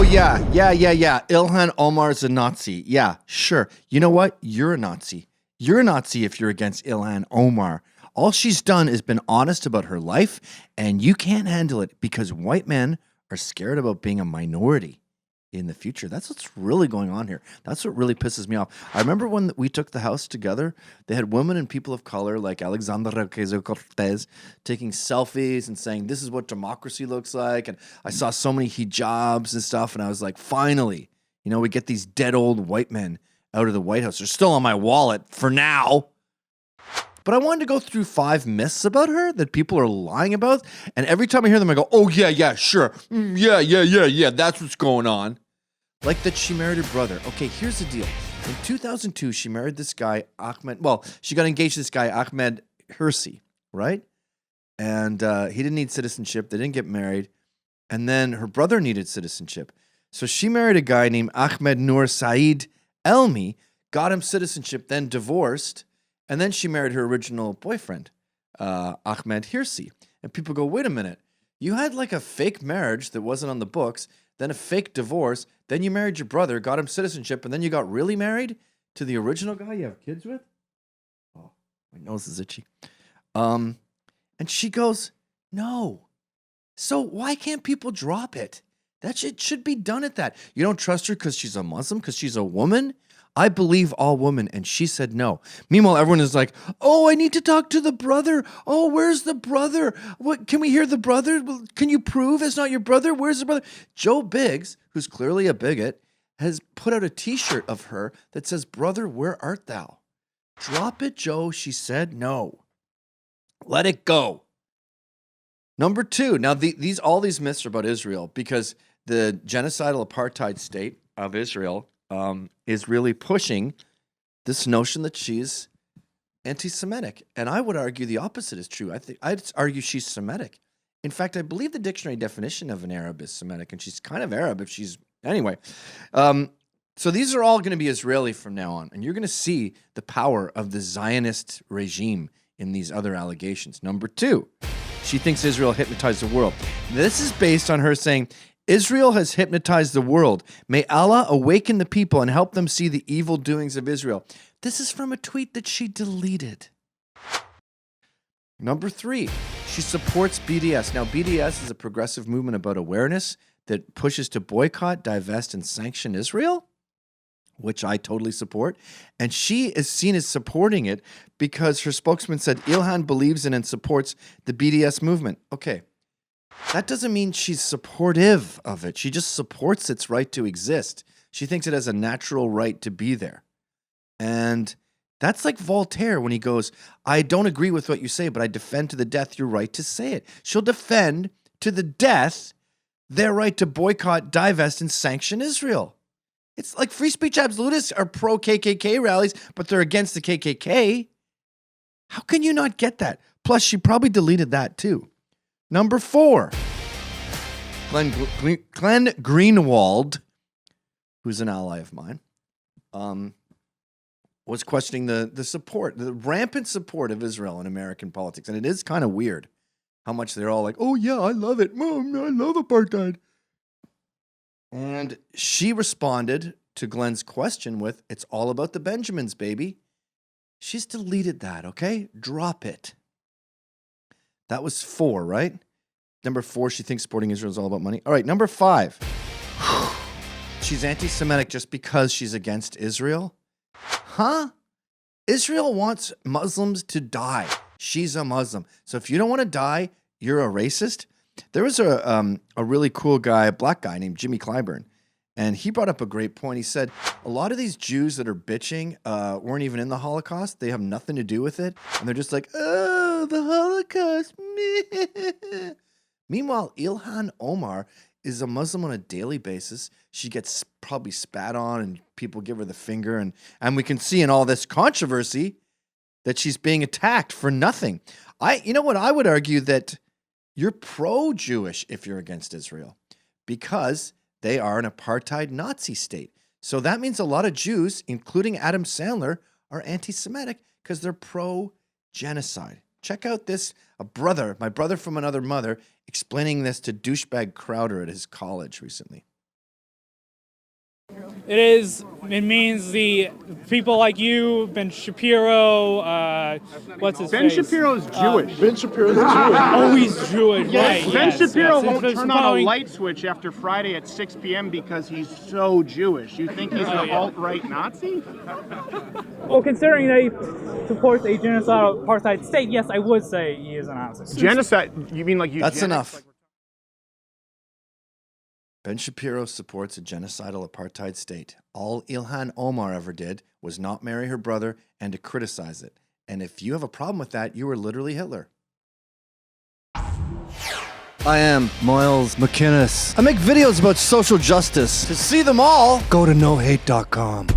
Yeah. Ilhan Omar's a Nazi. Yeah, sure. You know what? You're a Nazi. You're a Nazi if you're against Ilhan Omar. All she's done is been honest about her life, and you can't handle it because white men are scared about being a minority in the future. That's what's really going on here. That's what really pisses me off. I remember when we took the house together, they had women and people of color like Alexandra Ocasio-Cortez taking selfies and saying, this is what democracy looks like. And I saw so many hijabs and stuff, and I was like, finally, we get these dead old white men out of the White House. They're still on my wallet for now. But I wanted to go through 5 myths about her that people are lying about. And every time I hear them, I go, oh, yeah, sure. Yeah, that's what's going on. Like that she married her brother. Okay, here's the deal. In 2002, she married this guy, she got engaged to this guy, Ahmed Hirsi, right? And he didn't need citizenship. They didn't get married. And then her brother needed citizenship. So she married a guy named Ahmed Noor Saeed Elmi, got him citizenship, then divorced. And then she married her original boyfriend, Ahmed Hirsi. And people go, wait a minute. You had like a fake marriage that wasn't on the books, then a fake divorce, then you married your brother, got him citizenship, and then you got really married to the original guy you have kids with? Oh, my nose is itchy. And she goes, no. So why can't people drop it? That shit should be done at that. You don't trust her because she's a Muslim, because she's a woman? I believe all women, and she said no. Meanwhile, everyone is like, oh, I need to talk to the brother. Oh, where's the brother? What? Can we hear the brother? Well, can you prove it's not your brother? Where's the brother? Joe Biggs, who's clearly a bigot, has put out a T-shirt of her that says, brother, where art thou? Drop it, Joe. She said no. Let it go. Number 2. Now, all these myths are about Israel because the genocidal apartheid state of Israel is really pushing this notion that she's anti-Semitic. And I would argue the opposite is true. I'd argue she's Semitic. In fact, I believe the dictionary definition of an Arab is Semitic, and she's kind of Arab if she's... Anyway, so these are all going to be Israeli from now on, and you're going to see the power of the Zionist regime in these other allegations. Number 2, she thinks Israel hypnotized the world. This is based on her saying... Israel has hypnotized the world. May Allah awaken the people and help them see the evil doings of Israel. This is from a tweet that she deleted. Number 3, she supports BDS. Now, BDS is a progressive movement about awareness that pushes to boycott, divest, and sanction Israel, which I totally support. And she is seen as supporting it because her spokesman said Ilhan believes in and supports the BDS movement. Okay. That doesn't mean she's supportive of it. She just supports its right to exist. She thinks it has a natural right to be there. And that's like Voltaire when he goes, I don't agree with what you say, but I defend to the death your right to say it. She'll defend to the death their right to boycott, divest, and sanction Israel. It's like free speech absolutists are pro-KKK rallies, but they're against the KKK. How can you not get that? Plus, she probably deleted that too. Number 4, Glenn Greenwald, who's an ally of mine, was questioning the rampant support of Israel in American politics. And it is kind of weird how much they're all like, oh, yeah, I love it. Mom, I love apartheid. And she responded to Glenn's question with, it's all about the Benjamins, baby. She's deleted that, okay? Drop it. That was 4, right? Number 4, she thinks supporting Israel is all about money. All right, number 5. She's anti-Semitic just because she's against Israel? Huh? Israel wants Muslims to die. She's a Muslim. So if you don't want to die, you're a racist? There was a really cool guy, a black guy named Jimmy Clyburn, and he brought up a great point. He said, a lot of these Jews that are bitching weren't even in the Holocaust. They have nothing to do with it. And they're just like, oh, the Holocaust. Meanwhile, Ilhan Omar is a Muslim on a daily basis. She gets probably spat on and people give her the finger. And we can see in all this controversy that she's being attacked for nothing. You know what? I would argue that you're pro-Jewish if you're against Israel because they are an apartheid Nazi state. So that means a lot of Jews, including Adam Sandler, are anti-Semitic because they're pro-genocide. Check out this, my brother from another mother, explaining this to douchebag Crowder at his college recently. It means the people like you, Ben Shapiro, what's his Ben face? Shapiro's Jewish. Ben Shapiro's Jewish. Oh, he's Jewish, right. Ben yes, Shapiro yes. won't It's turn on a following- light switch after Friday at 6 p.m. because he's so Jewish. You think he's an alt-right Nazi? Well, considering that he supports a genocidal apartheid state, yes, I would say he is an Nazi. Genocide? You mean like eugenics? That's enough. Ben Shapiro supports a genocidal apartheid state. All Ilhan Omar ever did was not marry her brother and to criticize it. And if you have a problem with that, you were literally Hitler. I am Miles McInnes. I make videos about social justice. To see them all, go to nohate.com.